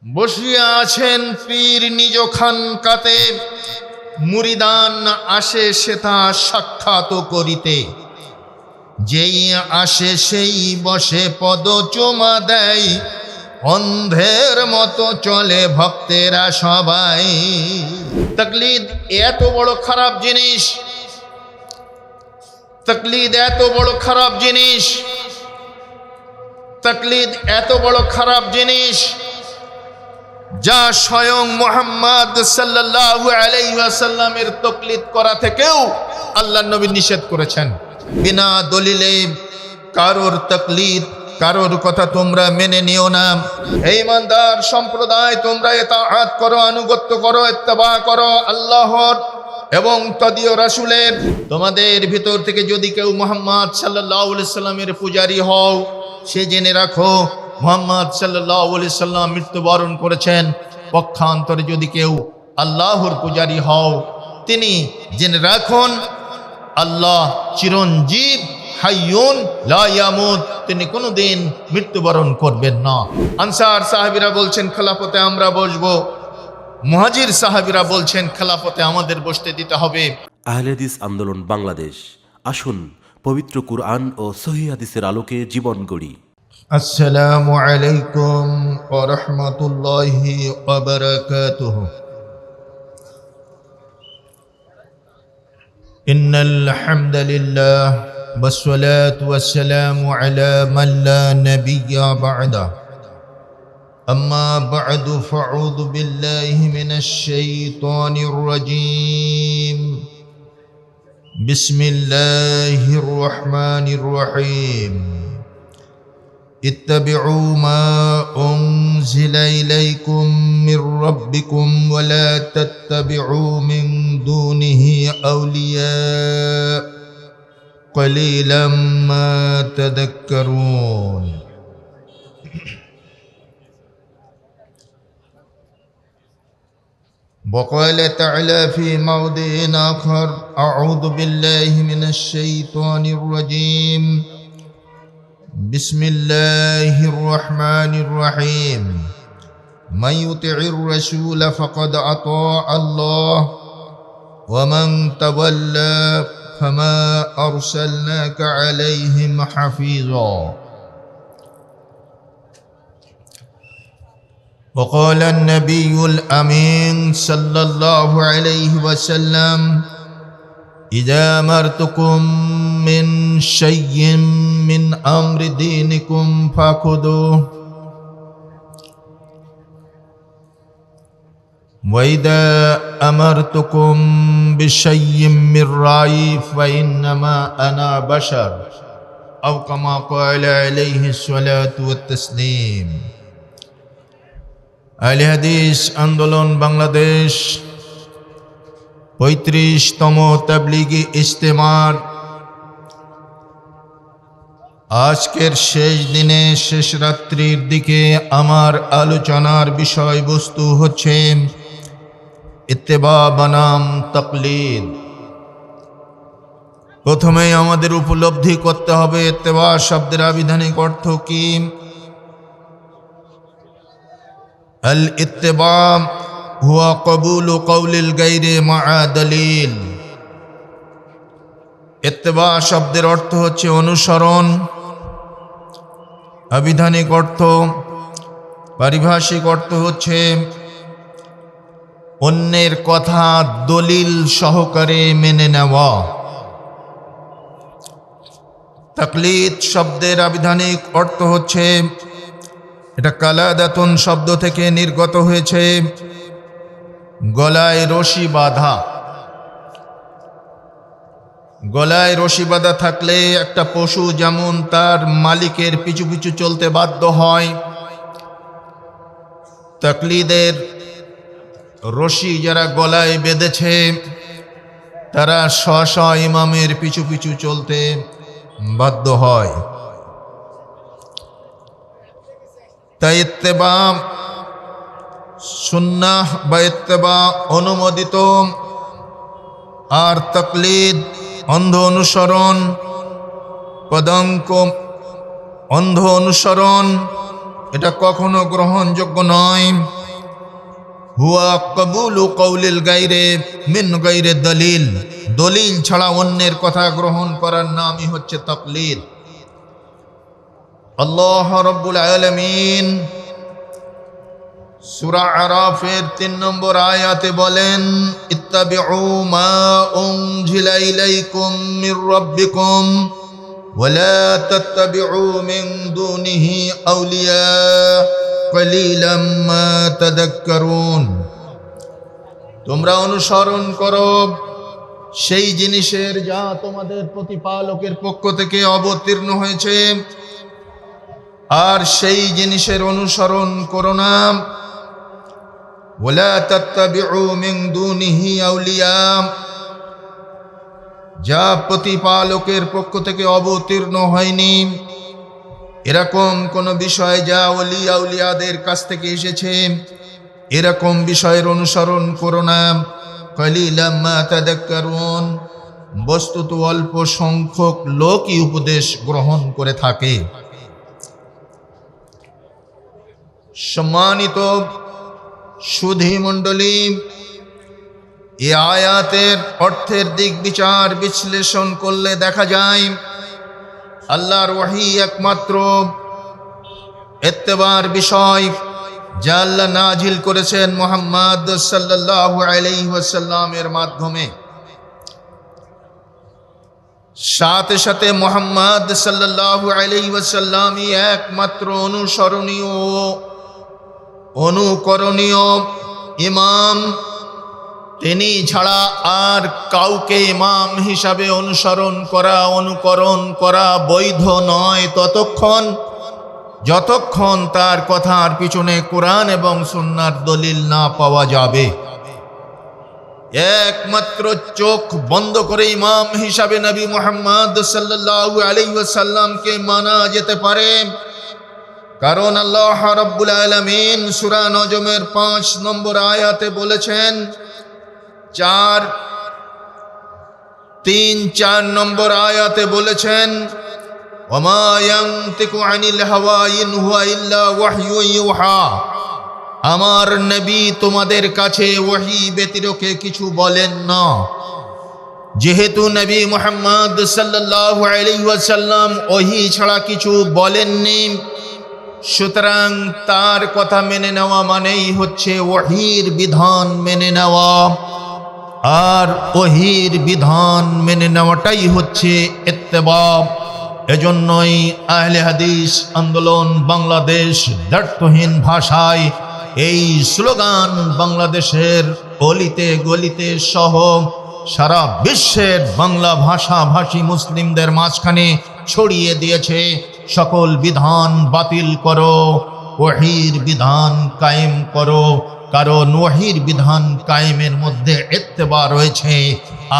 বসিয়া আছেন পীর নিজ খানকাতে, মুরিদান আসে সেথা সাক্ষাৎ করিতে। যেই আসে সেই বসে পদ চুমা দেয়, অন্ধের মতো চলে ভক্তেরা সবাই। তাকলিদ এত বড় খারাপ জিনিস, তাকলিদ এত বড় খারাপ জিনিস, তাকলিদ এত বড় খারাপ জিনিস, যা স্বয়ং মুহাম্মদ সাল্লাল্লাহু আলাইহি ওয়াসাল্লামের তাকলিদ করা থেকেও আল্লাহর নবী নিষেধ করেছেন। বিনা দলিলে কারোর তাকলিদ, কারোর কথা তোমরা মেনে নিও না। হে ইমানদার সম্প্রদায়, তোমরা ইতাআত করো, আনুগত্য করো, ইত্তেবা করো আল্লাহর এবং তদীয় রাসূলের। তোমাদের ভিতর থেকে যদি কেউ মুহাম্মদ সাল্লাল্লাহু আলাইহি সাল্লামের পূজারী হও, সে জেনে রাখো মুহাম্মদ সাল্লাল্লাহু আলাইহি সাল্লাম মৃত্যুবরণ করেছেন। পক্ষান্তরে যদি কেউ আল্লাহর পূজারী হও, তিনি জেনে রাখুন আল্লাহ চিরঞ্জীব, হাইয়ুন লা ইয়ামুত, তিনি কোনোদিন মৃত্যুবরণ করবেন না। আনসার সাহাবীরা বলছেন খেলাফতে আমরা বসবো, মুহাজির সাহাবীরা বলছেন খেলাফতে আমাদের বসতে দিতে হবে। আহলে হাদিস আন্দোলন বাংলাদেশ, আসুন পবিত্র কুরআন ও সহিহ হাদিসের আলোকে জীবন গড়ি। আসসালামু আলাইকুম ওয়া রাহমাতুল্লাহি ওয়া বারাকাতুহু। ইন্নাল হামদালিল্লাহ ওয়াসসালাতু ওয়াসসালামু আলা মান লা নাবিয়্যা বা'দা। আম্মা বা'দু ফাআউযু বিল্লাহি মিনাশ শাইতানির রাজীম। বিসমিল্লাহির রাহমানির রাহিম। اتبعوا ما أنزل إليكم من ربكم ولا تتبعوا من دونه أولياء قليلا ما تذكرون. وقال تعالى في موضع آخر: أعوذ بالله من الشيطان الرجيم. بسم الله الرحمن الرحيم. من يطع الرسول فقد أطاع الله ومن تولى فما أرسلناك عليهم حفيظا. وقال النبي الأمين صلى الله عليه وسلم: إذا أمرتكم من شيء من أمر دينكم فخذوه وإذا أمرتكم بشيء من رأيي فإنما أنا بشر أو كما قال عليه الصلاة والتسليم. আহলে হাদিস আন্দোলন বাংলাদেশ 35তম তাবলীগী ইজতেমার আজকের শেষ দিনে, শেষ রাত্রির দিকে আমার আলোচনার বিষয়বস্তু হচ্ছে ইত্তেবা বনাম তাকলিদ। প্রথমে আমাদের উপলব্ধি করতে হবে ইত্তেবা শব্দের আবিধানিক অর্থ কি। আল ইত্তেবা হুয়া কবুলু কওলিল গায়রি মা'a দলিল। ইত্তেবা শব্দের অর্থ হচ্ছে অনুসরণ। আবিধানিক অর্থ, পারিভাষিক অর্থ হচ্ছে অন্যের কথা দলিল সহকারে মেনে নেওয়া। তাকলিদ শব্দের আবিধানিক অর্থ হচ্ছে, এটা কালাদাতুন শব্দ থেকে নির্গত হয়েছে, গলায় রশি বাঁধা। গলায় রশি বাঁধা থাকলে একটা পশু যেমন তার মালিকের পিছু পিছু চলতে বাধ্য হয়, তাকলিদের রশি যারা গলায় বেঁধেছে তারা স্ব ইমামের পিছু পিছু চলতে বাধ্য হয়। তাই ইত্তেবা সুন্নাহ বা ইত্তেবা অনুমোদিত, আর তাকলিদ অন্ধ অনুসরণ, পদাঙ্ক অন্ধ অনুসরণ, এটা কখনো গ্রহণযোগ্য নয়। হুয়া কবুলু কওলিল গায়রে মিন গায়রে দলিল, দলিল ছাড়া অন্যের কথা গ্রহণ করার নামই হচ্ছে তাকলিদ। আল্লাহ রাব্বুল আলামিন সূরা আরাফের 3 নম্বর আয়াতে বলেন, ইত্তাবিউ মা উনজিলা ইলাইকুম মির রাব্বিকুম ওয়ালা তাত্তাবিউ মিন দুনিহি আউলিয়া কালিলাম মা তাযাক্কারুন। তোমরা অনুসরণ করো সেই জিনিসের যা তোমাদের প্রতিপালকের পক্ষ থেকে অবতীর্ণ হয়েছে, আর সেই জিনিসের অনুসরণ করো না। ওয়ালা তাত্তাবিউ মিন দুনিহি আউলিয়া, যা প্রতিপালকের পক্ষ থেকে অবতীর্ণ হয়নি এরকম কোন বিষয় যা ওলি আউলিয়াদের কাছ থেকে এসেছে, এরকম বিষয়ের অনুসরণ করো না। কালিলাম মা তাযাক্কারুন, বস্তুত অল্প সংখ্যক লোকই উপদেশ গ্রহণ করে থাকে। সম্মানিত সুধী মণ্ডলী, এই আয়াতের অর্থের দিক বিচার বিশ্লেষণ করলে দেখা যায় আল্লাহর ওহী একমাত্র ইত্তেবার বিষয় যা আল্লাহ নাজিল করেছেন মুহাম্মদ সাল্লাল্লাহু আলাইহি ওয়াসাল্লামের মাধ্যমে। সাথে সাথে মুহাম্মদ সাল্লাল্লাহু আলাইহি ওয়াসাল্লামই একমাত্র অনুসরণীয় অনুকরণীয় ইমাম। তিনি ছাড়া আর কাউকে ইমাম হিসাবে অনুসরণ করা অনুকরণ করা বৈধ নয় ততক্ষণ যতক্ষণ তার কথার পিছনে কোরআন এবং সুন্নাহর দলিল না পাওয়া যাবে। একমাত্র চোখ বন্ধ করে ইমাম হিসাবে নবী মুহাম্মদ সাল্লাল্লাহু আলাইহি ওয়াসাল্লামকে মানা যেতে পারে, কারণ আল্লাহ রাব্বুল আলামিন সূরা নজমের 5 নম্বর আয়াতে বলেছেন, 4 নম্বর আয়াতে বলেছেন, ওয়ামা ইয়ানতিকু আনিল হাওয়া ইন হুয়া ইল্লা ওয়াহয়ু ইউহা, আমার নবী তোমাদের কাছে ওহী ব্যতিরেক কিছু বলেন না। যেহেতু নবী মুহাম্মদ সাল্লাল্লাহু আলাইহি ওয়াসাল্লাম ওহী ছাড়া কিছু বলেননি, সুতরাং তার কথা মেনে নেওয়া মানেই হচ্ছে ওহীর বিধান মেনে নেওয়া, আর ওহীর বিধান মেনে নেওয়াটাই হচ্ছে ইত্তেবা। এজন্যই আহলে হাদিস আন্দোলন বাংলাদেশ দ্ব্যর্থহীন ভাষায় এই স্লোগান বাংলাদেশের অলিতে গলিতে সহ সারা বিশ্বের বাংলা ভাষাভাষী মুসলিমদের মাঝখানে ছড়িয়ে দিয়েছে, সকল বিধান বাতিল করো, ওহীর বিধান কায়েম করো, কারণ ওহীর বিধান কায়েমের মধ্যে ইত্তেবা রয়েছে,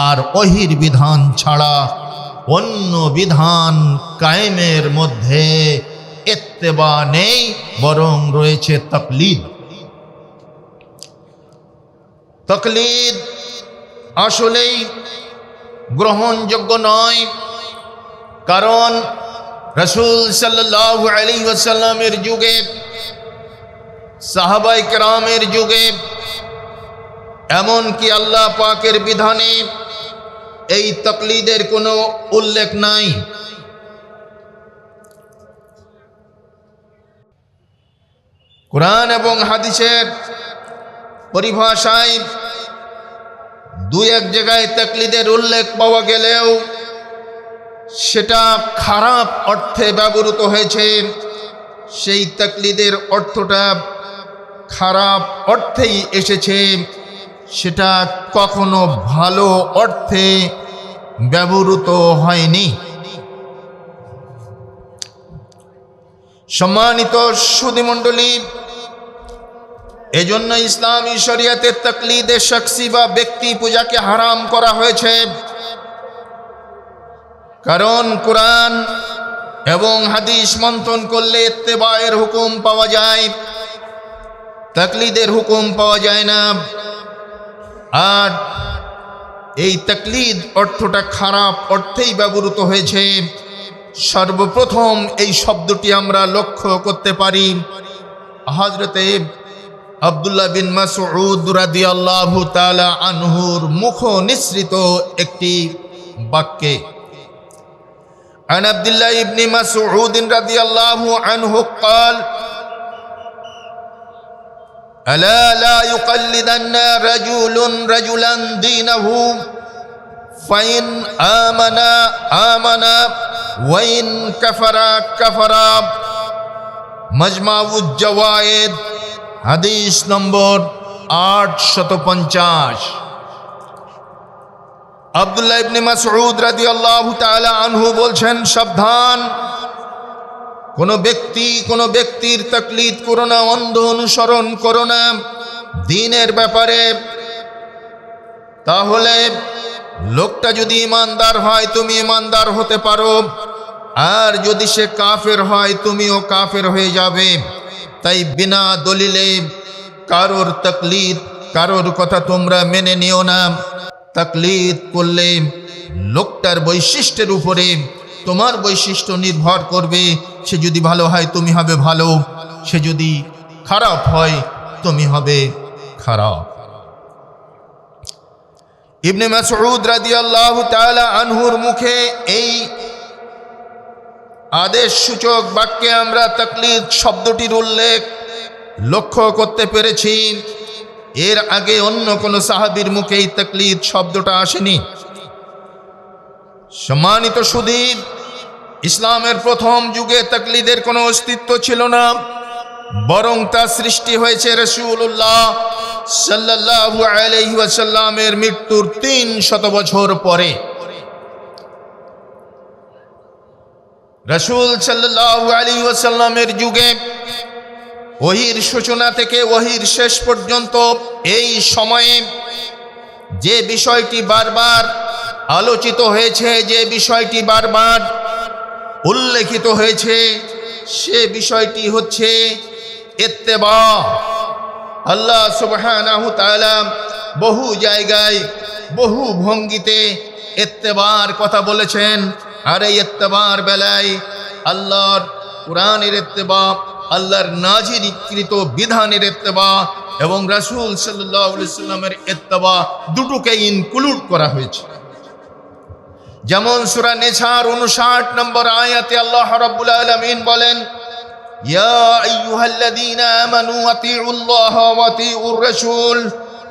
আর ওহীর বিধান ছাড়া অন্য বিধান কায়েমের মধ্যে ইত্তেবা নেই, বরং রয়েছে তাকলিদ। তাকলিদ আসলেই গ্রহণযোগ্য নয়, কারণ রাসূল সাল্লাল্লাহু আলাইহি ওয়াসাল্লামের যুগে, সাহাবায়ে কেরামের যুগে, এমনকি আল্লাহ পাকের বিধানে এই তাকলিদের কোনো উল্লেখ নাই। কুরআন এবং হাদিসের পরিভাষায় দুই এক জায়গায় তাকলিদের উল্লেখ পাওয়া গেলেও সেটা খারাপ অর্থে ব্যবহৃত হয়েছে। সেই তাকলিদের অর্থটা খারাপ অর্থেই এসেছে, সেটা কখনো ভালো অর্থে ব্যবহৃত হয়নি। সম্মানিত সুধী মণ্ডলী, এজন্য ইসলামী শরিয়াতে তাকলিদে শখসি বা ব্যক্তি পূজাকে হারাম করা হয়েছে, কারণ কুরআন এবং হাদিস মন্থন করলে ইত্তেবায়ের হুকুম পাওয়া যায়, তাকলিদের হুকুম পাওয়া যায় না। আর এই তাকলিদ অর্থটা খারাপ অর্থেই ব্যবহৃত হয়েছে। সর্বপ্রথম এই শব্দটি আমরা লক্ষ্য করতে পারি হযরতে আব্দুল্লাহ বিন মাসউদ রাদিয়াল্লাহু তাআলা আনহুর মুখ নিঃসৃত একটি বাক্যে عن عبد الله بن مسعود رضي الله عنه قال ألا لا يقلدن رجلا دينه فإن آمن وإن كفر مجمع الجوائد হাদিস নম্বর 850। আব্দুল্লাহ ইবনে মাসউদ রাদিয়াল্লাহু তাআলা আনহু বলছেন, সাবধান, কোন ব্যক্তির তাকলিদ করো না, অন্ধ অনুসরণ করো না দ্বীনের ব্যাপারে। তাহলে লোকটা যদি ঈমানদার হয় তুমি ঈমানদার হতে পারো, আর যদি সে কাফের হয় তুমিও কাফের হয়ে যাবে। তাই বিনা দলিলে কারোর তাকলিদ, কারোর কথা তোমরা মেনে নিও না। তাকলিদ করলে লোকটার বৈশিষ্ট্যের উপরে তোমার বৈশিষ্ট্য নির্ভর করবে। সে যদি ভালো হয় তুমি হবে ভালো, সে যদি খারাপ হয় তুমি হবে খারাপ। ইবনে মাসউদ রাদিয়াল্লাহু তাআলা আনহুর মুখে এই আদেশ সূচক বাক্যে আমরা তাকলিদ শব্দটির উল্লেখ লক্ষ্য করতে পেরেছি। এর আগে অন্য কোন সাহাবীর মুখে এই তাকলিদ শব্দটা আসেনি। সম্মানিত সুধী, ইসলামের প্রথম যুগে তাকলিদের কোনো অস্তিত্ব ছিল না, বরং তা সৃষ্টি হয়েছে রাসূলুল্লাহ সাল্লাল্লাহু আলাইহি ওয়াসাল্লামের মৃত্যুর 300 বছর পরে। রাসূল সাল্লাল্লাহু আলাইহি ওয়াসাল্লামের যুগে ওহীর সূচনা থেকে ওহীর শেষ পর্যন্ত এই সময়ে যে বিষয়টি বারবার আলোচিত হয়েছে, যে বিষয়টি বারবার উল্লেখিত হয়েছে, সে বিষয়টি হচ্ছে ইত্তেবা। আল্লাহ সুবহানাহু তাআলা বহু জায়গায় বহু ভঙ্গিতে ইত্তেবার কথা বলেছেন। আর এই ইত্তেবার বেলায় আল্লাহর কুরআনের ইত্তেবা, আল্লাহর নাজিলকৃত বিধানের ইত্তেবা এবং রাসূল সাল্লাল্লাহু আলাইহি ওয়াসাল্লামের ইত্তেবা দুটোকে ইনক্লুড করা হয়েছে। যেমন সূরা নিসার 59 নম্বর আয়াতে আল্লাহ রাব্বুল আলামিন বলেন, ইয়া আইয়ুহাল্লাযীনা আমানু আতিউল্লাহ ওয়া আতিউর রাসূল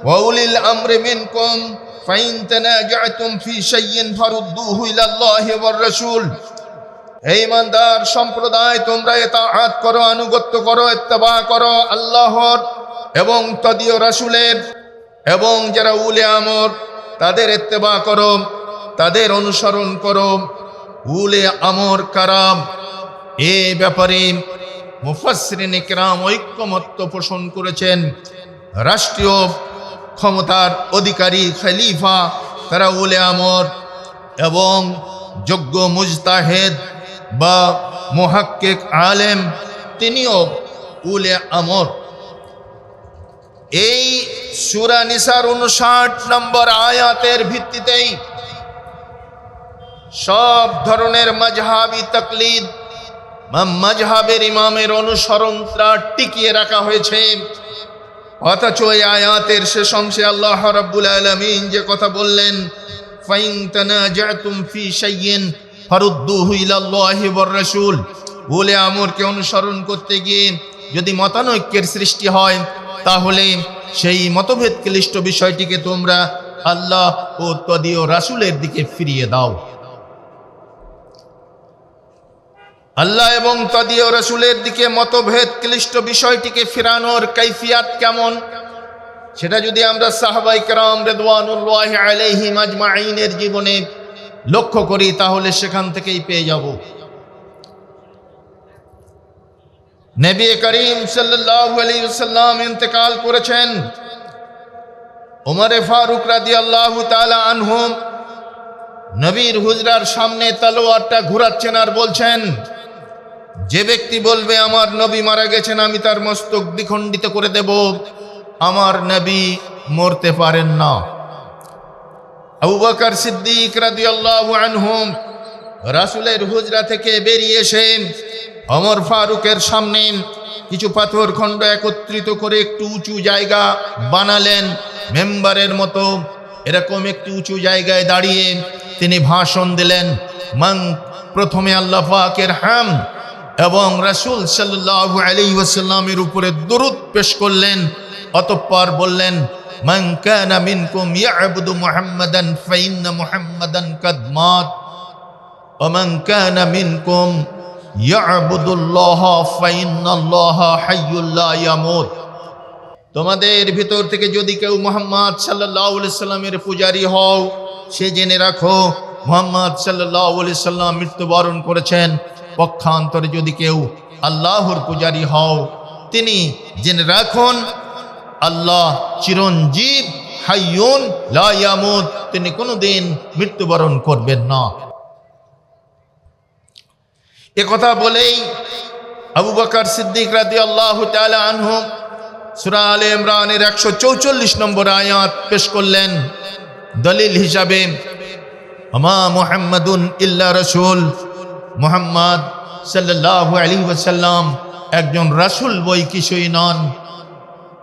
ওয়া উলিল আমরি মিনকুম ফাইন তানাজাতুম ফি শাইইন ফারুদ্দুহু ইলাল্লাহি ওয়ার রাসূল। হে ঈমানদার সম্প্রদায়, তোমরা ইতাআত করো, আনুগত্য করো, ইত্তেবা করো আল্লাহর এবং তদীয় রাসূলের, এবং যারা উলে আমর তাদের ইত্তেবা করো, তাদের অনুসরণ করো। উলে আমর কারাম এ ব্যাপারে মুফাসসিরিন ইকরাম ঐক্যমত্য পোষণ করেছেন। রাষ্ট্রীয় ক্ষমতার অধিকারী খলিফা তারা উলে আমর, এবং যোগ্য মুজতাহিদ বা মুহাক্কিক আলেম তিনিও উলে আমর। এই সূরা নিসার 59 নম্বর আয়াতের ভিত্তিতেই সব ধরনের মাযহাবী তাকলিদ, মাযহাবের ইমামের অনুসরণটা টিকিয়ে রাখা হয়েছে। অথচ এই আয়াতের শেষ অংশে আল্লাহ রাব্বুল আলামিন যে কথা বললেন, ফাইন তানাজাতুম ফি শাইইন ফারুদ্দুহু ইলাল্লাহি ওয়ার রাসূল, উলে আমরকে অনুসরণ করতে গিয়ে যদি মতানৈক্যের সৃষ্টি হয় তাহলে সেই মতভেদ ক্লিষ্ট বিষয়টিকে তোমরা আল্লাহ ও তদীয় রাসূলের দিকে ফিরিয়ে দাও। আল্লাহ এবং তদীয় রাসূলের দিকে মতভেদ ক্লিষ্ট বিষয়টিকে ফিরানোর কাইফিয়াত কেমন, সেটা যদি আমরা সাহাবায়ে কেরাম রিদওয়ানুল্লাহি আলাইহিম আজমাইনের জীবনে লক্ষ্য করি তাহলে সেখান থেকেই পেয়ে যাব। নবী করিম সাল্লাল্লাহু আলাইহি ওয়াসাল্লাম ইন্তেকাল করেছেন। ওমর ফারুক রাদিয়াল্লাহু তাআলা আনহু নবীর হুজরার সামনে তলোয়ারটা ঘোরাচ্ছেন আর বলছেন, যে ব্যক্তি বলবে আমার নবী মারা গেছেন আমি তার মস্তক দ্বিখণ্ডিত করে দেব, আমার নবী মরতে পারেন না। আবু বকর সিদ্দিক রাদিয়াল্লাহু আনহু রাসূলের হুজরা থেকে বেরিয়ে এসে ওমর ফারুকের সামনে কিছু পাথর খণ্ড একত্রিত করে একটু উঁচু জায়গা বানালেন মেম্বারের মতো। এরকম একটু উঁচু জায়গায় দাঁড়িয়ে তিনি ভাষণ দিলেন। প্রথমে আল্লাহ পাকের হামদ এবং রাসূল সাল্লাল্লাহু আলাইহি ওয়াসাল্লামের উপরে দরুদ পেশ করলেন। অতঃপর বললেন, মান কানা মিনকুম ইয়াবুদু মুহাম্মাদান ফাইন্না মুহাম্মাদান কাদ মাত ওয়া মান কানা মিনকুম ইয়াবুদুল্লাহা ফাইন্নাল্লাহা হাইয়্যুল লা ইয়ামুত। তোমাদের ভিতর থেকে যদি কেউ মুহাম্মদ সাল্লাল্লাহু আলাইহি সাল্লামের পূজারী হও, সে জেনে রাখো মুহাম্মদ সাল্লাল্লাহু আলাইহি সাল্লাম মৃত্যুবরণ করেছেন। পক্ষান্তরে যদি কেউ আল্লাহর পূজারী হও, তিনি জেনে রাখুন আল্লাহ চিরঞ্জীব, হাইয়ুন লা ইয়ামুত, তিনি কোনোদিন মৃত্যুবরণ করবেন না। এ কথা বলেই আবু বকর সিদ্দিক রাদিয়াল্লাহু তাআলা আনহু সূরা আলে ইমরানের 144 নম্বর আয়াত পেশ করলেন দলিল হিসাবে, আমা মুহাম্মাদুন ইল্লা রাসূল, মুহাম্মদ সাল্লাল্লাহু আলাইহি ওয়াসাল্লাম একজন রাসূল বই কিছুই নন।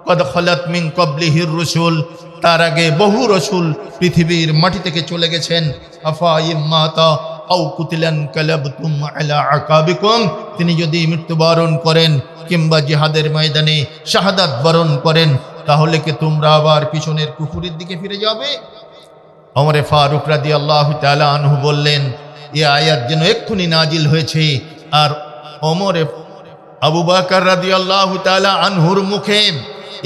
কদ খালাত মিন ক্বাবলিহির রাসূল, তার আগে বহু রাসূল পৃথিবীর মাটি থেকে চলে গেছেন। আফা ইম্মাতা আও কুতিলান কালাবতুম আলা আকাবিকুম, তিনি যদি মৃত্যুবরণ করেন কিংবা জিহাদের ময়দানে শাহাদাত বরণ করেন, তাহলে কি তোমরা আবার পিছনের কুফরির দিকে ফিরে যাবে? ওমরে ফারুক রাদিয়াল্লাহু তাআলা আনহু বললেন, এই আয়াত যেন এক্ষুনি নাজিল হয়েছে। আর ওমরে আবু বকর রাদিয়াল্লাহু তাআলা আনহুর মুখে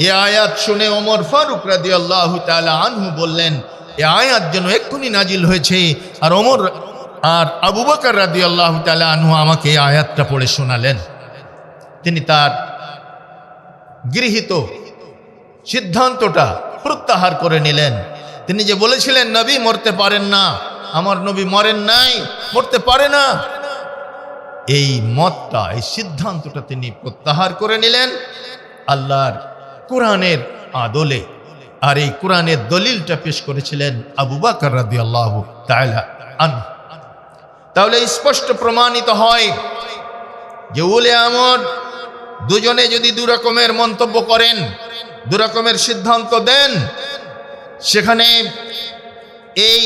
এই আয়াত শুনে ওমর ফারুক রাদিয়াল্লাহু তাআলা আনহু বললেন, এই আয়াত যেন এক্ষুনি নাজিল হয়েছে। আর আবু বকর রাদিয়াল্লাহু তাআলা আনহু আমাকে এই আয়াতটা পড়ে শোনালেন। তিনি তার গৃহীত সিদ্ধান্তটা প্রত্যাহার করে নিলেন। তিনি যে বলেছিলেন নবী মরতে পারেন না, আমার নবী মরেন নাই, মরতে পারে না, এই মতটা, এই সিদ্ধান্তটা তিনি প্রত্যাহার করে নিলেন আল্লাহর কোরআনের আদলে। আর এই কোরআনের দলিলটা পেশ করেছিলেন আবু বকর রাদিয়াল্লাহু তাআলা আনহু। তাহলে স্পষ্ট প্রমাণিত হয় যে উলে আমর দুজনে যদি দু রকমের মন্তব্য করেন, দু রকমের সিদ্ধান্ত দেন, সেখানে এই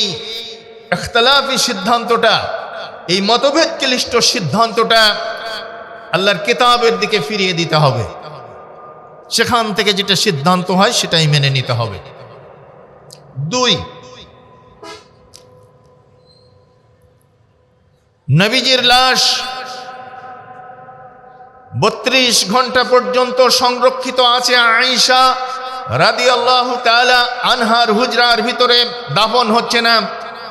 ইখতিলাফি সিদ্ধান্তটা, এই মতভেদ ক্লিষ্ট সিদ্ধান্তটা আল্লাহর কিতাবের দিকে ফিরিয়ে দিতে হবে। সেখান থেকে যেটা সিদ্ধান্ত হয় সেটাই মেনে নিতে হবে। 2, নবীজির লাশ 32 ঘন্টা পর্যন্ত সংরক্ষিত আছে আয়েশা রাদিয়াল্লাহু তাআলা আনহার হুজরার ভিতরে, দাফন হচ্ছে না,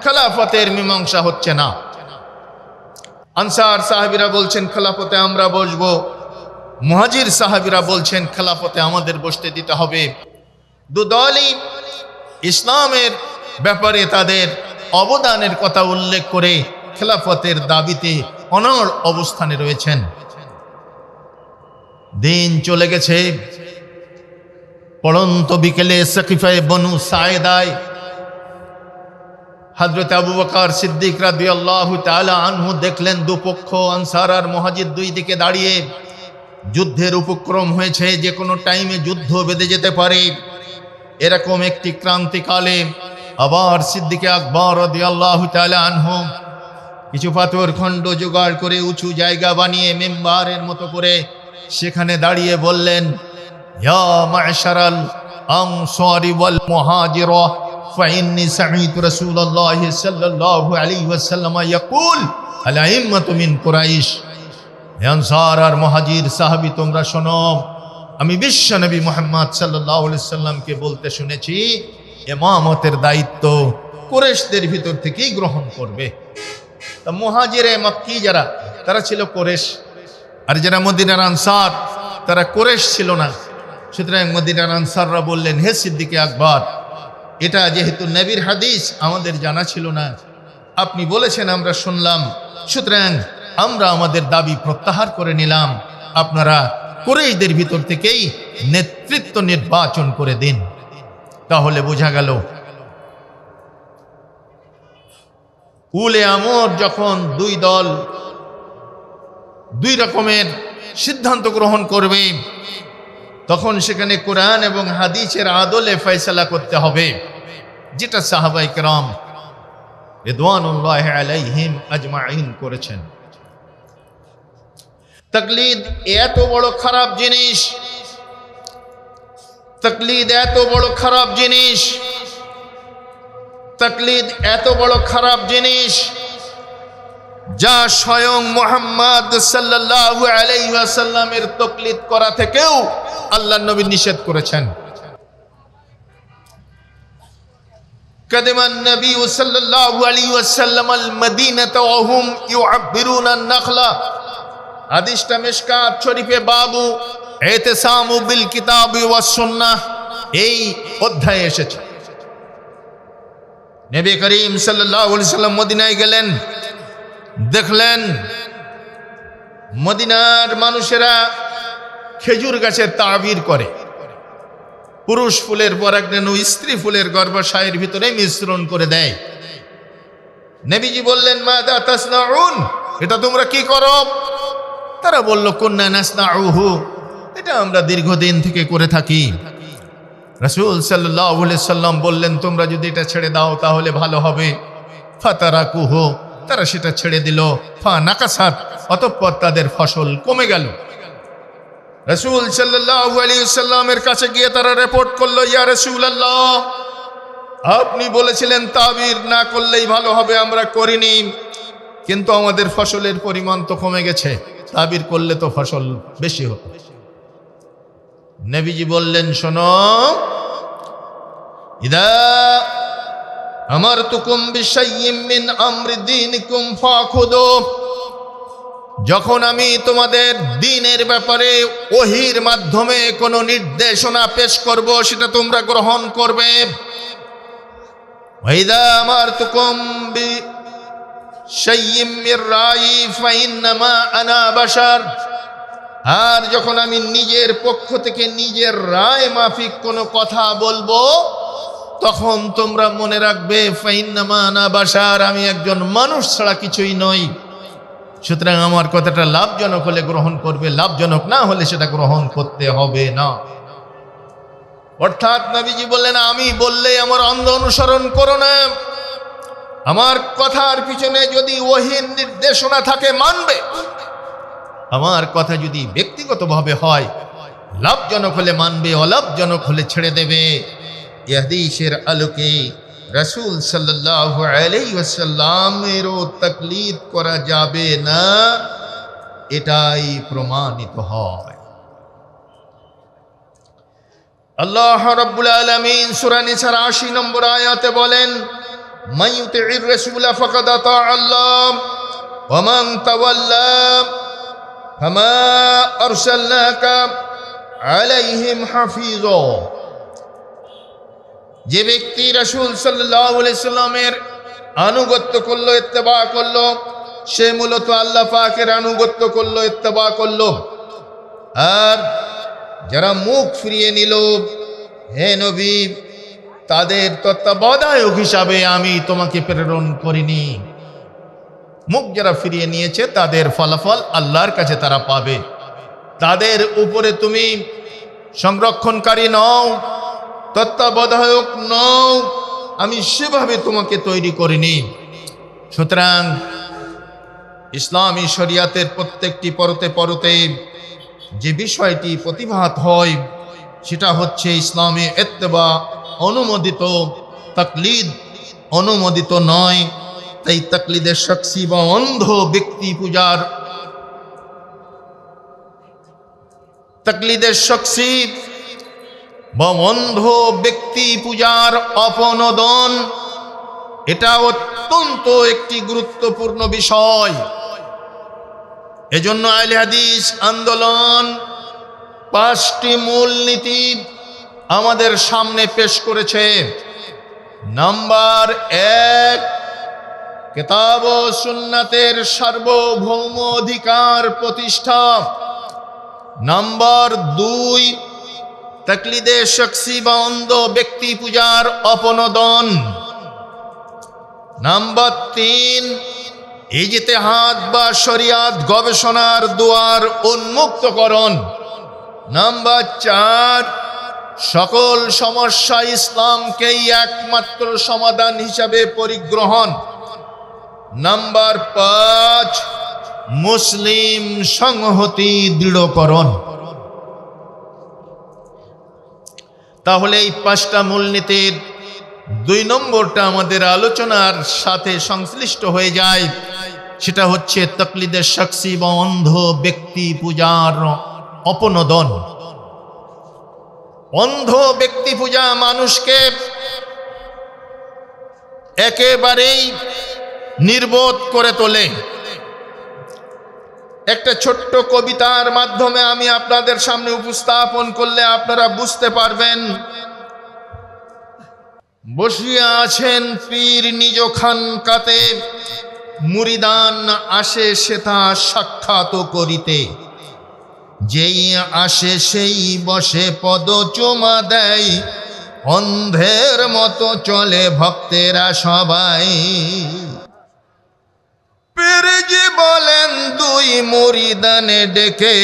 খেলাফতের মীমাংসা হচ্ছে না। আনসার সাহাবীরা বলছেন খেলাফতে আমরা বসবো, মুহাজির সাহাবীরা বলছেন খেলাফতে আমাদের বসতে দিতে হবে। দুদলই ইসলামের ব্যাপারে তাদের অবদানের কথা উল্লেখ করে খেলাফতের দাবিতে অনড় অবস্থানে রয়েছেন। দিন চলে গেছে। পড়ন্ত বিকেলে সাকিফায়ে বনু সায়েদায় হযরত আবু বকর সিদ্দিক রাদিয়াল্লাহু তাআলা আনহু দেখলেন দুপক্ষ আনসার আর মুহাজির দুই দিকে দাঁড়িয়ে যুদ্ধের উপক্রম হয়েছে, যে কোনো টাইমে যুদ্ধ বেঁধে যেতে পারে। এরকম একটি ক্রান্তিকালে আবার সিদ্দিকে আকবর রাদিয়াল্লাহু তাআলা আনহু কিছু পাথর খণ্ড জোগাড় করে উঁচু জায়গা বানিয়ে মেম্বারের মতো করে সেখানে দাঁড়িয়ে বললেন, ইয়া মা'শারাল আনসারি ওয়াল মুহাজিরা ফাইন্নী সামি'তু রাসূলুল্লাহি সাল্লাল্লাহু আলাইহি ওয়াসাল্লাম ইয়াকুল আল আইম্মাতু মিন কুরাইশ। আনসার আর মুহাজির সাহাবী তোমরা শোনো, আমি বিশ্ব নবী মুহাম্মদ সাল্লাল্লাহু আলাইহি ওয়াসাল্লামকে বলতে শুনেছি ইমামতের দায়িত্ব কুরাইশদের ভিতর থেকেই গ্রহণ করবে। তা মুহাজিরে মক্কি যারা, তারা ছিল কুরাইশ, আর যারা মদিনার আনসার তারা কুরাইশ ছিল না। সুতরাং মদিনার আনসাররা বললেন, হে সিদ্দিকে আকবর, এটা যেহেতু নবীর হাদিস আমাদের জানা ছিল না, আপনি বলেছেন আমরা শুনলাম, সুতরাং আমরা আমাদের দাবি প্রত্যাহার করে নিলাম, আপনারা কুরাইশদের ভিতর থেকেই নেতৃত্ব নির্বাচন করে দিন। তাহলে বোঝা গেল উলে আমর যখন দুই দল দুই রকমের সিদ্ধান্ত গ্রহণ করবে, তখন সেখানে কোরআন এবং হাদিসের আদলে ফয়সালা করতে হবে, যেটা সাহাবায়ে কেরাম রিদওয়ানুল্লাহি আলাইহিম আজমাইন করেছেন। তাকলিদ এত বড় খারাপ জিনিস, তাকলিদ এত বড় খারাপ জিনিস, তাকলিদ এত বড় খারাপ জিনিস, যা স্বয়ং মুহাম্মদ সাল্লাল্লাহু আলাইহি ওয়াসাল্লামের তাকলিদ করা থেকেও আল্লাহর নবী নিষেধ করেছেন। قدم النبي صلى الله عليه وسلم المدينة وهم يعبرون النخلة। হাদিসটা মিশকাত শরীফে বাবু ইতিসামু বিল কিতাবি ওয়াস সুন্নাহ এই অধ্যায়ে এসেছে। নবী করিম সাল্লাল্লাহু আলাইহি ওয়াসাল্লাম মদিনায় গেলেন, দেখলেন মদিনার মানুষেরা খেজুর গাছের তাবির করে, পুরুষ ফুলের পরাগরেণু স্ত্রী ফুলের গর্ভাশয়ের ভিতরে মিশ্রণ করে দেয়। নবীজি বললেন, মাযা তাসনাউন, এটা তোমরা কি করো? তারা বলল, কুন্না নাসনাউহু, এটা আমরা দীর্ঘদিন থেকে করে থাকি। রাসূল সাল্লাল্লাহু আলাইহি সাল্লাম বললেন, তোমরা যদি এটা ছেড়ে দাও তাহলে ভালো হবে। ফাতারাকুহু, তারা সেটা ছেড়ে দিল। ফা নাকাসাত, অতঃপর তাদের ফসল কমে গেল। রাসূল সাল্লাল্লাহু আলাইহি সাল্লামের কাছে গিয়ে তারা রিপোর্ট করলো, ইয়া রাসূলুল্লাহ, আপনি বলেছিলেন তাবির না করলেই ভালো হবে, আমরা করিনি, কিন্তু আমাদের ফসলের পরিমাণ তো কমে গেছে, তাবির করলে তো ফসল বেশি হতো। নবীজি বললেন, শোনো, ইদা আমারতুকুম বিশাইয়্যিম মিন আমরি দীনিকুম ফাখুদু, যখন আমি তোমাদের দ্বীনের ব্যাপারে ওহীর মাধ্যমে কোনো নির্দেশনা পেশ করব, সেটা তোমরা গ্রহণ করবে। ওয়াইদা আমারতুকুম বিশাইয়্যিম মির রাই ফাইন্নামা আনা বাশার, আর যখন আমি নিজের পক্ষ থেকে নিজের রায় মাফিক কোনো কথা বলবো, তখন তোমরা মনে রাখবে, ফাইন্নামা আনা বাশার, আমি একজন মানুষ ছাড়া কিছুই নই। সুতরাং আমার কথাটা লাভজনক হলে গ্রহণ করবে, লাভজনক না হলে সেটা গ্রহণ করতে হবে না। অর্থাৎ নবীজি বললেন, আমি বললেই আমার অন্ধ অনুসরণ করো না, আমার কথার পিছনে যদি ওহীর নির্দেশনা থাকে মানবে, আমার কথা যদি ব্যক্তিগতভাবে হয়, লাভজনক হলে মানবে, অলাভজনক হলে ছেড়ে দেবে। এই হাদিসের আলোকে রাসূল সাল্লাল্লাহু আলাইহি ওয়াসাল্লামেরও তাকলিদ করা যাবে না, এটাই প্রমাণিত হয়। আল্লাহ রাব্বুল আলামিন সূরা নিসার ৮০ নম্বর আয়াতে বলেন, মান ইউতি'র রাসূলা ফাকাদ আতা আল্লাহ ওয়া মান তাওয়াল্লা ফামা আরসালনাকা আলাইহিম হাফিজা। যে ব্যক্তি রাসূল সাল্লাল্লাহু আলাইহি সাল্লামের আনুগত্য করলো, ইত্তেবা করলো, সে মূলত আল্লাহ পাকের আনুগত্য করলো, ইত্তেবা করলো। আর যারা মুখ ফিরিয়ে নিল, হে নবী, তাদের তত্ত্বাবধায়ক হিসাবে আমি তোমাকে প্রেরণ করিনি। মুখ যারা ফিরিয়ে নিয়েছে তাদের ফলাফল আল্লাহর কাছে তারা পাবে। তাদের উপরে তুমি সংরক্ষণকারী নও, তত্ত্বাবধায়ক নও, আমি সেভাবে তোমাকে তৈরি করিনি। সুতরাং ইসলামী শরিয়াতের প্রত্যেকটি পরতে পরতে যে বিষয়টি প্রতিভাত হয়, সেটা হচ্ছে ইসলামে ইত্তেবা অনুমোদিত, তাকলিদ অনুমোদিত নয়। তাই তাকলিদের শখসি বা অন্ধ ব্যক্তি পূজার, তাকলিদের শখসি বা অন্ধ ব্যক্তি পূজার অপনোদন, এটা অত্যন্ত একটি গুরুত্বপূর্ণ বিষয়। এজন্য আহলে হাদিস আন্দোলন 5টি মূল নীতি আমাদের সামনে পেশ করেছে। নাম্বার 1, কিতাব ও সুন্নাতের সার্বভৌম অধিকার প্রতিষ্ঠা। নাম্বার 2, তাকলিদে শখসি বা অন্ধ ব্যক্তি পূজার অপনোদন। নাম্বার 3, ইজতিহাদ বা শরিয়াত গবেষণার দুয়ার উন্মুক্তকরণ। নাম্বার 4, সকল সমস্যা ইসলামকেই একমাত্র সমাধান হিসাবে পরিগ্রহণ। নাম্বার 5, মুসলিম সংহতি দৃঢ়করণ। তাহলে এই 5টা মূলনীতির 2 নম্বরটা আমাদের আলোচনার সাথে সংশ্লিষ্ট হয়ে যায়। সেটা হচ্ছে তাকলিদের শাখসি বা অন্ধ ব্যক্তি পূজার অপনোদন। অন্ধ ব্যক্তি পূজা মানুষকে একেবারেই নির্বোধ করে তোলে। একটা ছোট্ট কবিতার মাধ্যমে আমি আপনাদের সামনে উপস্থাপন করলে আপনারা বুঝতে পারবেন। বসিয়া আছেন পীর নিজ খানকাতে, মুরিদান আসে সেথা সাক্ষাৎ করিতে। যেই আসে সেই বসে পদ চুমা দেয়, অন্ধের মতো চলে ভক্তেরা সবাই। পীরজি বলেন 2 মুরিদানে ডেকে,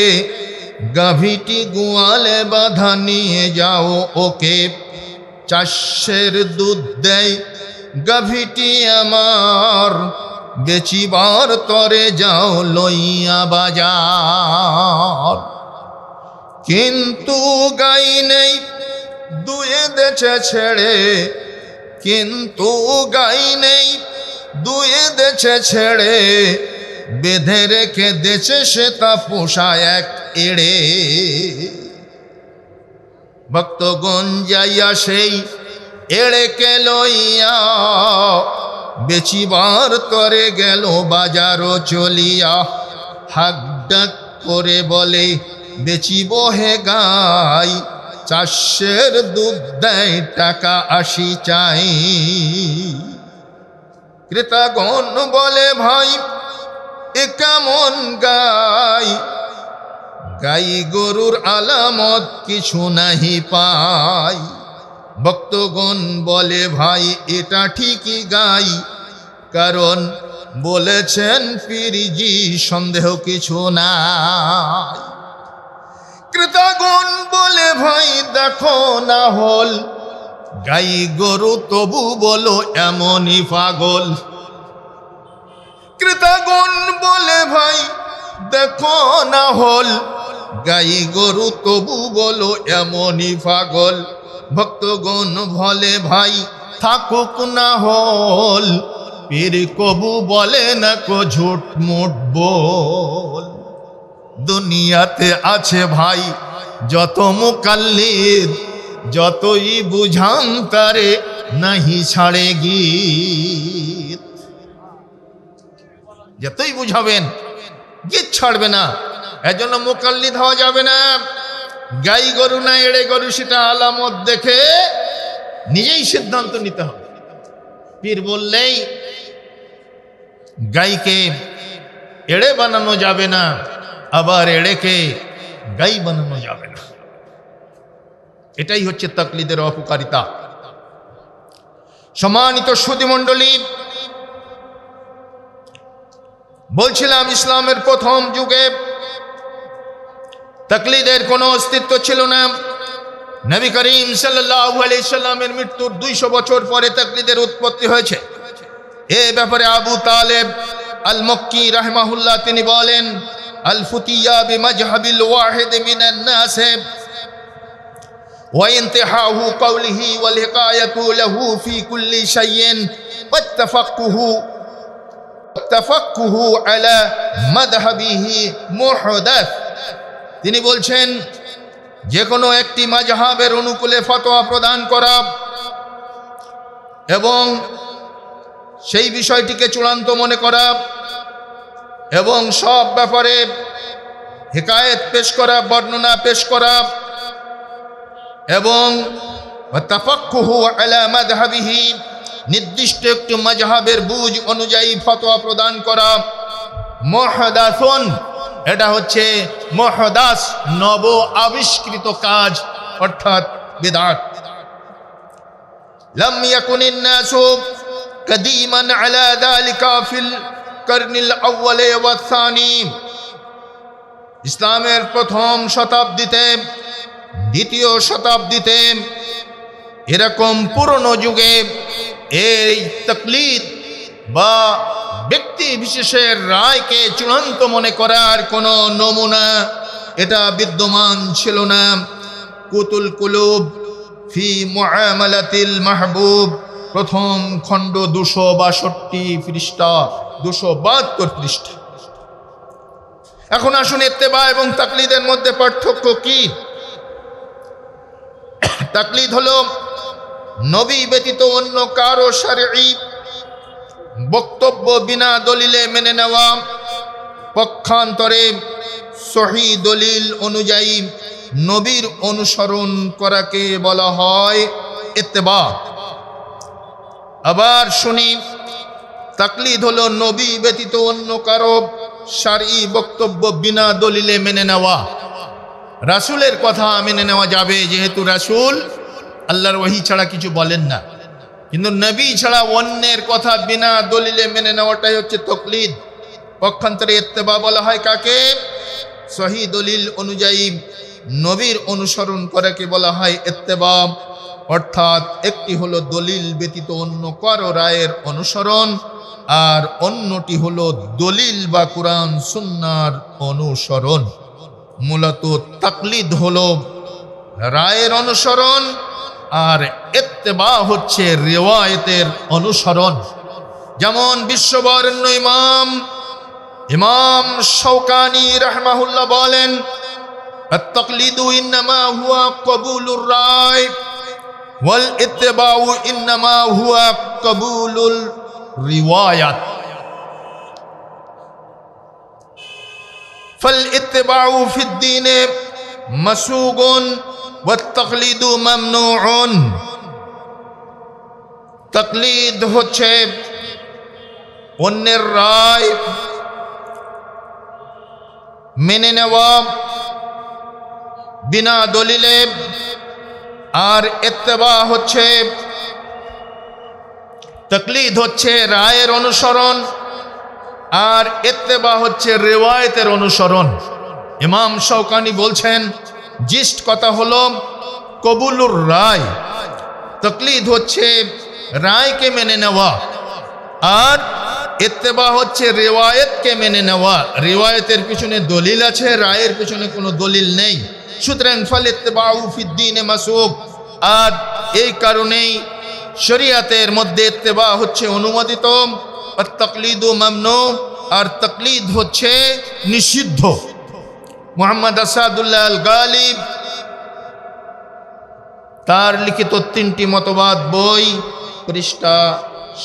গাভীটি গোয়ালে বাঁধা নিয়ে যাও ওকে। 4 দুধ দেয় গাভীটি আমার, বেচিবার তরে যাও লইয়া বাজার। কিন্তু গাই নেই 2 দেছে ছেড়ে, কিন্তু গাই নেই 2 দেছে ছেড়ে, বেঁধে রেখে দেছে সে তা পোষা এক এড়ে। ভক্তগণ যাইয়া সেই এড়েকে লইয়া, বেচিবার তরে গেল বাজারও চলিয়া। হাক ডাক করে বলে বেচিব হে গাই, 4 দুধ দেয় টাকা 80 চাই। ক্রেতাগণ বলে ভাই এ কেমন গাই, গাই গরুর আলামত কিছু নাহি পাই। ভক্তগণ বলে ভাই এটা ঠিকই গাই, কারণ বলেছেন পীরজি সন্দেহ কিছু নাই। ক্রেতাগণ বলে ভাই দেখো না হল, গাই গরু তবু বলো এমনই পাগল। ক্রেতাগণ বলে ভাই দেখো না হল, গাই গরু তবু বলো এমনই পাগল। ভক্তগণ বলে ভাই থাকুক না হল, পীর কবু বলে না কো ঝুট মুট বল। দুনিয়াতে আছে ভাই যত মুকাল্লিদ, যতই বুঝান তারে নাহি ছাড়ে গীত। যতই বুঝাবেন গীত ছাড়বে না। এজন্য মুকাল্লিদ হওয়া যাবে না। গাই গরু না এড়ে গরু সেটা আলামত দেখে নিজেই সিদ্ধান্ত নিতে হবে। পীর বললেই গাইকে এড়ে বানানো যাবে না, আবার এড়েকে গাই বানানো যাবে না। এটাই হচ্ছে তাকলিদের অপকারিতা। সম্মানিত সুধী মণ্ডলী, বলছিলাম ইসলামের প্রথম যুগে তাকলিদের কোনো অস্তিত্ব ছিল না। নবী করিম সাল্লাল্লাহু আলাইহি সাল্লামের মৃত্যুর 200 বছর পরে তাকলিদের উৎপত্তি হয়েছে। এ ব্যাপারে আবু তালেব আল মক্কি রাহিমাহুল্লাহ তিনি বলেন, আল ফুতিয়া বিমাযহাবিল ওয়াহিদ মিনান নাস ওয়া ইনতিহাহু কওলিহি ওয়াল হিকায়াতু লাহু ফি কুল্লি শাইইন ওয়াত্তাফাক্কুহু আলা মাযহাবিহি মুহদাস। তিনি বলছেন যে কোনো একটি মাযহাবের অনুকূলে ফতোয়া প্রদান করা এবং সেই বিষয়টিকে চূড়ান্ত মনে করা এবং সব ব্যাপারে হিকায়েত পেশ করা, বর্ণনা পেশ করা এবং তাফাক্কুহু আলা মাযহাবিহি নির্দিষ্ট একটি মাযহাবের বুঝ অনুযায়ী ফতোয়া প্রদান করা। মুহদাসুন, এটা হচ্ছে মুহদাস, নব আবিষ্কৃত কাজ, অর্থাৎ বিদআত। লাম ইয়াকুনিন নাসু কাদিমান আলা যালিকা ফিল কারনিল আউয়ালে ওয়া সানি, ইসলামের প্রথম শতাব্দীতে, দ্বিতীয় শতাব্দীতে, এরকম পুরনো যুগে এই তাকলিদ বা ব্যক্তি বিশেষের রায়কে চূড়ান্ত মনে করার কোনো নমুনা এটা বিদ্যমান ছিল না। কুতুল কুলুব ফি মুআমালাতিল মাহবুব, প্রথম খণ্ড 262 পৃষ্ঠা, 272 পৃষ্ঠা। এখন আসুন ইত্তেবা এবং তাকলিদের মধ্যে পার্থক্য কি? তাকলিদ হলো নবী ব্যতীত অন্য কারো শারঈ বক্তব্য বিনা দলিলে মেনে নেওয়া, পক্ষান্তরে সহি দলিল অনুযায়ী নবীর অনুসরণ করাকে বলা হয় ইত্তেবা। আবার শুনি, তাকলিদ হলো নবী ব্যতীত অন্য কারো শারঈ বক্তব্য বিনা দলিলে মেনে নেওয়া। রাসূলের কথা মেনে নেওয়া যাবে, যেহেতু রাসূল আল্লাহর ওহী ছাড়া কিছু বলেন না, কিন্তু নবী ছাড়া অন্যের কথা বিনা দলিলে মেনে নেওয়াটাই হচ্ছে তাকলিদ। পক্ষান্তরে ইত্তেবা বলা হয় কাকে? সহি দলিল অনুযায়ী নবীর অনুসরণ করাকে বলা হয় ইত্তেবা। অর্থাৎ একটি হলো দলিল ব্যতীত অন্য কারো রায়ের অনুসরণ, আর অন্যটি হলো দলিল বা কুরআন সুন্নাহর অনুসরণ। মূলত তাকলিদ হলো রায়ের অনুসরণ, আর ইত্তেবা হচ্ছে রিওয়ায়েতের অনুসরণ। যেমন বিশ্ববরেণ্য ইমাম শাওকানি রাহমাহুল্লাহ বলেন, আত-তাকলিদু ইন্নামা হুয়া কবুলুর রায় ওয়াল ইত্তিবাউ ইন্নামা হুয়া কবুলুল রিওয়ায়াত। ফাল ইত্তিবাউ ফিদ-দীন মাসুগুন ওয়াত তাকলিদু মামনুউন। তাকলিদ হচ্ছে অন্যের রায় মেনে নেওয়া বিনা দলিলে, আর ইত্তেবা হচ্ছে, তাকলিদ হচ্ছে রায়ের অনুসরণ, আর ইত্তেবা হচ্ছে রিওয়ায়াতের অনুসরণ। ইমাম শাওকানি বলছেন, জিস্ট কথা হলো কবুলুর রায়, তাকলিদ হচ্ছে রায়কে মেনে নেওয়া, আর ইত্তেবা হচ্ছে রিওয়ায়াতকে মেনে নেওয়া। রিওয়ায়াতের পিছনে দলিল আছে, রায়ের পিছনে কোনো দলিল নেই। সুতরাং ফাল ইত্তিবাউ ফিদ-দীন মাসুগ, আর এই কারণেই শরীয়তের মধ্যে ইত্তেবা হচ্ছে অনুমোদিত, আর তাকলিদু মামনু, আর তাকলিদ হচ্ছে নিষিদ্ধ। মুহাম্মদ আসাদুল্লাহ আল গালিব তার লিখিত 3টি মতবাদ বই, পৃষ্ঠা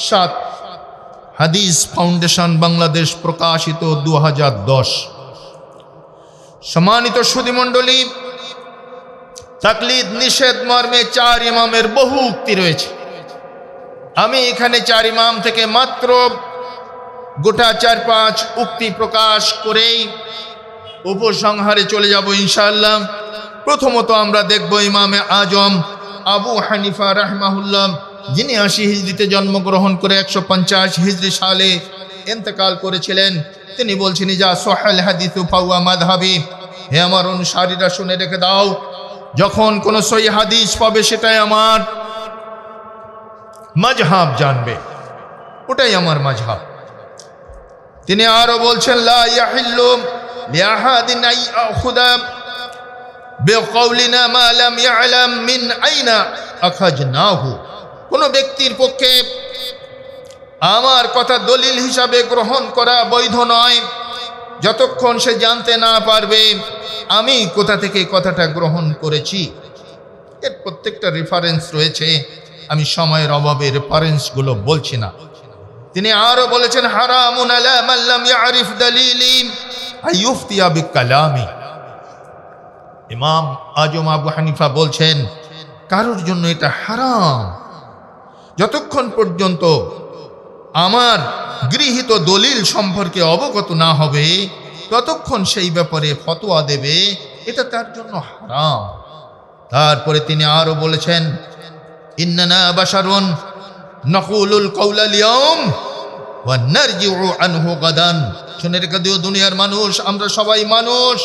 7, হাদিস ফাউন্ডেশন বাংলাদেশ, প্রকাশিত 2010। সম্মানিত সুধীমণ্ডলী, তাকলিদ নিষেধ মর্মে 4 ইমামের বহু উক্তি রয়েছে। আমি এখানে 4 ইমাম থেকে মাত্র গোটা 4-5 উক্তি প্রকাশ করেই উপসংহারে চলে যাব ইনশাআল্লাহ। প্রথমত আমরা দেখব ইমামে আজম আবু হানিফা রাহমাহুল্লাহ, যিনি 80 হিজরিতে জন্মগ্রহণ করে 150 হিজরি সালে ইন্তেকাল করেছিলেন। তিনি বলছেন, যা সহিহ হাদিসু ফাওয়া মাযহাবি, হে আমার অনুসারীরা শুনে রেখে দাও, যখন কোন সহিহ হাদিস পাবে সেটাই আমার মাযহাব জানবে, ওটাই আমার মাযহাব। তিনি আরো বলছেন, লা ইয়াহিল্লু লিআহাদিন আই আখুযা বিকাউলিনা মা লাম ইয়ালাম মিন আইনা আখাজনাহু। কোন ব্যক্তির পক্ষে আমার কথা দলিল হিসাবে গ্রহণ করা বৈধ নয় যতক্ষণ সে জানতে না পারবে আমি কোথা থেকে কথাটা গ্রহণ করেছি। এর প্রত্যেকটা রেফারেন্স রয়েছে, আমি সময়ের অভাবে রেফারেন্সগুলো বলছি না। তিনি আরো বলেছেন, হারামুন আলা মান লাম ইয়ারিফ দালিলি আইয়ুফতিয়া বিকালামি। ইমাম আজম আবু হানিফা বলছেন, কারোর জন্য এটা হারাম যতক্ষণ পর্যন্ত আমার গৃহীত দলিল সম্পর্কে অবগত না হবে ততক্ষণ সেই ব্যাপারে ফতোয়া দেবে, এটা তার জন্য হারাম। তারপরে তিনি আরো বলেছেন, ইন্নানা বাশারুন নাকুলুল কাওলাল ইয়াউম ওয়া নারজিউ আনহু গাদান। শুনে রেখে দিও দুনিয়ার মানুষ, আমরা সবাই মানুষ।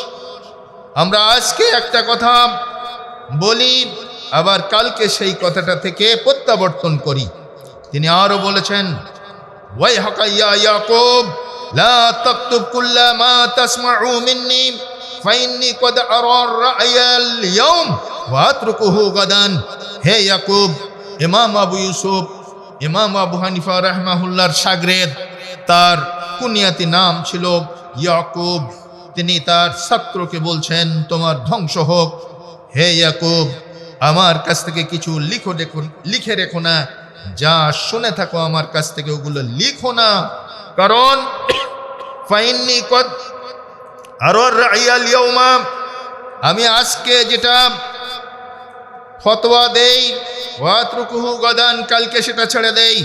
আমরা আজকে একটা কথা বলি, আবার কালকে সেই কথাটা থেকে প্রত্যাবর্তন করি। তিনি আরো বলেছেন, ওয়াইহাকা ইয়া ইয়াকুব লা তাকতুব কুল্লা মা তাসমাউ মিন্নি ফাইন্নী কদ আরা রা'য়াল ইয়াউম ওয়া আতরুকুহু গাদান। হে ইয়াকুব, ইমাম আবু ইউসুফ, ইমাম আবু হানিফা রাহমাহুল্লাহর শাগরেদ, তার কুনিয়াতি নাম ছিল ইয়াকুব। তিনি তার ছাত্রকে বলছেন, তোমার ধ্বংস হোক। হে ইয়াকুব, আমার কাছ থেকে কিছু লিখে রেখো না, যা শুনে থাকো আমার কাছ থেকে ওগুলো লিখো না, কারণ ফাইন্নী কদ আরা রা'য়াল ইয়াউমা, আমি আজকে যেটা ফতোয়া দেই, ওয়া আতরুকুহু গাদান, কালকে সেটা ছেড়ে দেই।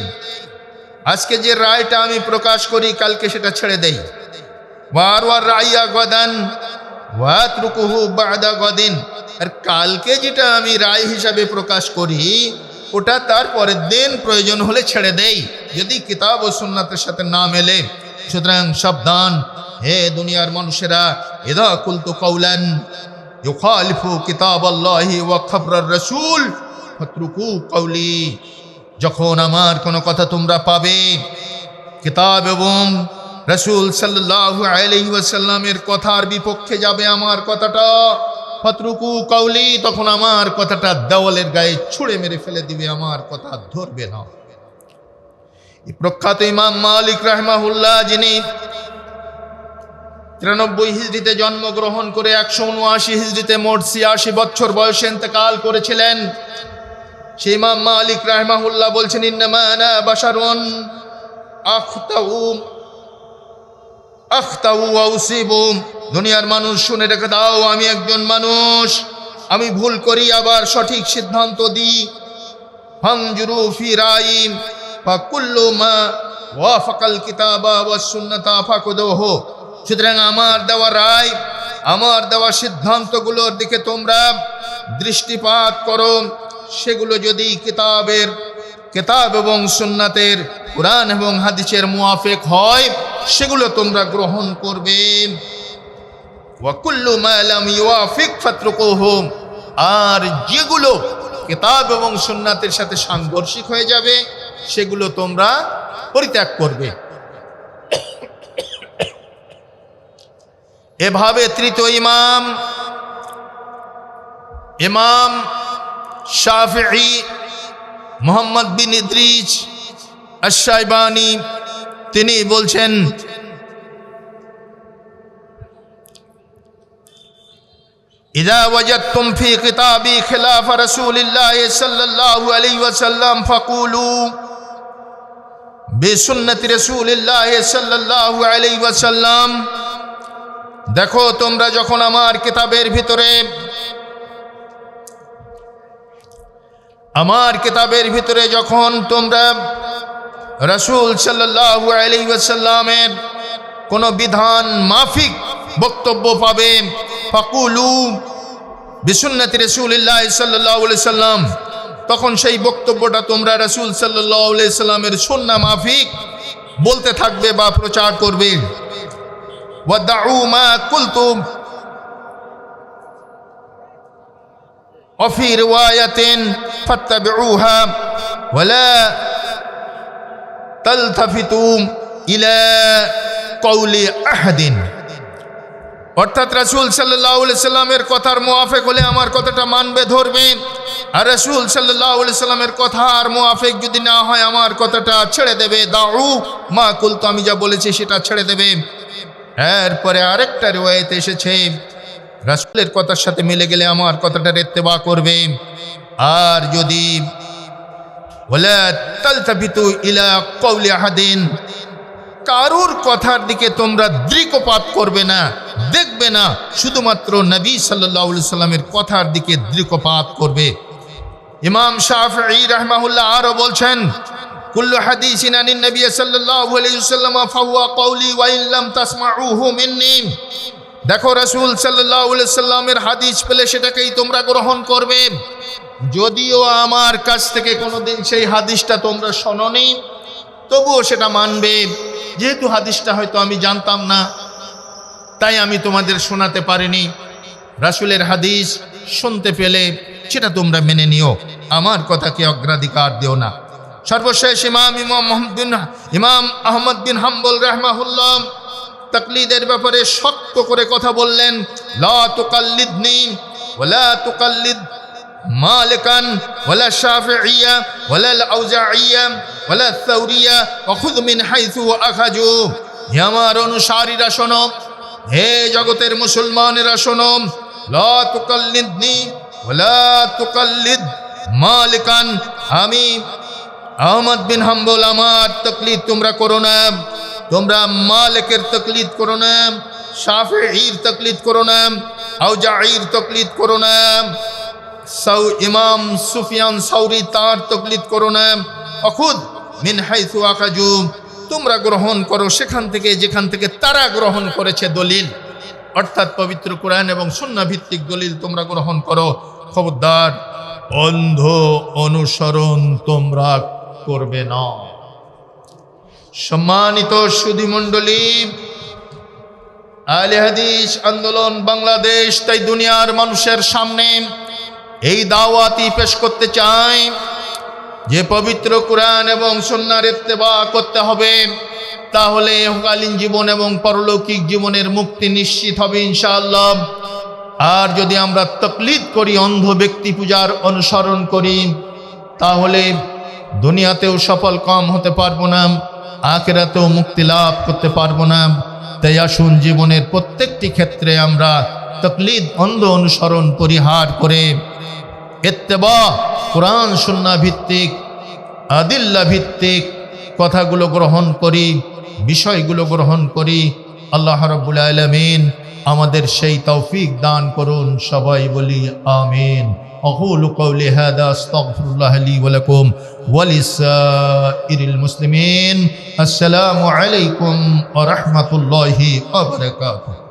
আজকে যে রায়টা আমি প্রকাশ করি, কালকে সেটা ছেড়ে দেই। ওয়ার রাইয়া গাদান ওয়া আতরুকুহু বা'দা গাদিন, আর কালকে যেটা আমি রায় হিসাবে প্রকাশ করি, ওটা তার পরের দিন প্রয়োজন হলে ছেড়ে দেই, যদি কিতাব ও সুন্নাতের সাথে না মেলে। সুতরাং সাবধান হে দুনিয়ার মানুষেরা, ইযা কুলতু কাওলান ইউখালিফু কিতাবাল্লাহি ওয়া খবরার রাসূল ফাতরুকু কাওলি। যখন আমার কোনো কথা তোমরা পাবে কিতাব এবং রাসূল সাল্লাল্লাহু আলাইহি ওয়াসাল্লামের কথার বিপক্ষে যাবে আমার কথাটা, ফাতরুকু কাওলি, তখন আমার কথাটা দেওয়ালের গায়ে ছুঁড়ে মেরে ফেলে দিবে, আমার কথা ধরবে না। এই প্রখ্যাত ইমাম মালিক রাহমাহুল্লাহ, যিনি 93 হিজরিতে জন্মগ্রহণ করে 179 হিজরিতে মোট 86 বছর বয়সে ইন্তেকাল করেছিলেন, সেই ইমাম মালিক রাহমাহুল্লাহ বলছেন, ইন্নামা আনা বাশারুন আখতাউ ওয়া উসিবু। দুনিয়ার মানুষ শুনে রেখে দাও, আমি একজন মানুষ, আমি ভুল করি আবার সঠিক সিদ্ধান্ত দিই। ফানজুরু ফি রাই ফাকুল্লু মা ওয়াফাকাল কিতাবা ওয়াস সুন্নাতা ফাকুদুহু। সুতরাং আমার দেওয়া রায়, আমার দেওয়া সিদ্ধান্তগুলোর দিকে তোমরা দৃষ্টিপাত করো, সেগুলো যদি কিতাব এবং সুন্নাতের, কুরআন এবং হাদিসের মুআফিক হয়, সেগুলো তোমরা গ্রহণ করবে। ওয়া কুল্লু মা লাম ইউআফিক ফাতরুকুহু, আর যেগুলো কিতাব এবং সুন্নাতের সাথে সাংঘর্ষিক হয়ে যাবে, সেগুলো তোমরা পরিত্যাগ করবে। এভাবে তৃতীয় ইমাম শাফিঈ মুহাম্মদ বিন ইদ্রিস আশ-শাইবানি, তিনি বলছেন, ইযা ওয়াজাদতুম ফি কিতাবি খিলাফ রাসূলিল্লাহি সাল্লাল্লাহু আলাইহি ওয়াসাল্লাম ফাকুলু বিসুন্নতি রাসূলিল্লাহি সাল্লাল্লাহু আলাইহি ওয়াসাল্লাম। দেখো, তোমরা যখন আমার কিতাবের ভিতরে যখন তোমরা রাসূল সাল্লাল্লাহু আলাইহি ওয়াসাল্লামের কোন বিধান মাফিক বক্তব্য পাবে, ফাকুলু বিসুন্নতি রাসূলিল্লাহি সাল্লাল্লাহু আলাইহি ওয়াসাল্লাম, তখন সেই বক্তব্যটা তোমরা রাসূল সাল্লাল্লাহু আলাইহি ওয়াসাল্লামের সুন্নাহ মাফিক বলতে থাকবে বা প্রচার করবে। ওয়াদাউ মা কুলতুম وفي رواية فاتبعوها ولا تلتفتوا إلى قول أحد। অর্থাৎ রাসূল সাল্লাল্লাহু আলাইহি সাল্লামের কথার মুআফিক হলে আমার কথাটা মানবে, ধরবে, আর রাসূল সাল্লাল্লাহু আলাইহি সাল্লামের কথার মুআফিক যদি না হয়, আমার কথাটা ছেড়ে দেবে। দাউ মা কুলতু, আমি যা বলেছি সেটা ছেড়ে দেবে। এরপরে আরেকটা রিওয়ায়াতে এসেছে, রাসূলের কথার সাথে মিলে গেলে আমার কথাটার ইত্তেবা করবে, আর যদি ওয়ালা তালতাফিতু ইলা কওলি আহাদিন, কারুর কথার দিকে তোমরা দৃকপাত করবে না, দেখবে না, শুধুমাত্র নবী সাল্লাল্লাহু আলাইহি সাল্লামের কথার দিকে দৃকপাত করবে। ইমাম শাফিঈ রাহমাহুল্লাহ আরো বলছেন, কুল্লু হাদিসিন আনিন নবী সাল্লাল্লাহু আলাইহি ওয়াসাল্লাম ফাহুয়া কওলি ওয়া ইন লাম তাসমাউহু মিন্নি। দেখো, রাসূল সাল্লাল্লাহু আলাইহি সাল্লামের হাদিস পেলে সেটাকেই তোমরা গ্রহণ করবে, যদিও আমার কাছ থেকে কোনোদিন সেই হাদিসটা তোমরা শোনোনি, তবুও সেটা মানবে। যেহেতু হাদিসটা হয়তো আমি জানতাম না, তাই আমি তোমাদের শোনাতে পারিনি। রাসূলের হাদিস শুনতে পেলে সেটা তোমরা মেনে নিও, আমার কথাকে অগ্রাধিকার দিও না। সর্বশেষ ইমাম আহমদ বিন হাম্বল রাহমাহুল্লাহ তাকলিদের ব্যাপারে শক্ত করে কথা বললেন। লা তুকাল্লিদনি ওয়ালা তুকাল্লিদ মালিকান ওয়ালা শাফিঈয়া ওয়ালা আল-আউজাঈয়া ওয়ালা আল-থাওরিয়া ওয়া খুয মিন হাইথু আখাযু। হে আমার অনুসারীরা শোনো, হে জগতের মুসলমানেরা শোনো, লা তুকাল্লিদনি ওয়ালা তুকাল্লিদ মালিকান, আমি আহমদ বিন হাম্বল আমার তাকলিদ তোমরা করো না, তোমরা মালিকের তাকলিদ করো না, শাফিঈর তাকলিদ করো না, আউজাঈর তাকলিদ করো না, ইমাম সুফিয়ান সাউরি তার তাকলিদ করো না। অখুদ মিন হাইথু আখাযু, তোমরা গ্রহণ করো সেখান থেকে যেখান থেকে তারা গ্রহণ করেছে দলিল, অর্থাৎ পবিত্র কোরআন এবং সুন্নাহ ভিত্তিক দলিল তোমরা গ্রহণ করো। খবরদার অন্ধ অনুসরণ তোমরা করবে না। সম্মানিত সুধী মণ্ডলী, আহলে হাদিস আন্দোলন বাংলাদেশ তাই দুনিয়ার মানুষের সামনে এই দাওয়াতই পেশ করতে চাই যে পবিত্র কোরআন এবং সুন্নাহর ইত্তেবা করতে হবে, তাহলে ইহকালীন জীবন এবং পরলৌকিক জীবনের মুক্তি নিশ্চিত হবে ইনশাআল্লাহ। আর যদি আমরা তাকলিদ করি, অন্ধ ব্যক্তি পূজার অনুসরণ করি, তাহলে দুনিয়াতেও সফল কাম হতে পারবো না, আখিরাতেও মুক্তি লাভ করতে পারবো না। তাই আসুন জীবনের প্রত্যেকটি ক্ষেত্রে আমরা তাকলিদ, অন্ধ অনুসরণ পরিহার করে ইত্তেবা, কোরআন সুন্নাহ ভিত্তিক, আদিল্লা ভিত্তিক কথাগুলো গ্রহণ করি, বিষয়গুলো গ্রহণ করি। আল্লাহ রাব্বুল আলামিন আমাদের সেই তৌফিক দান করুন, সবাই বলি আমিন। أقول قولي هذا أستغفر الله لي ولكم ولسائر المسلمين. السلام عليكم ورحمة الله وبركاته.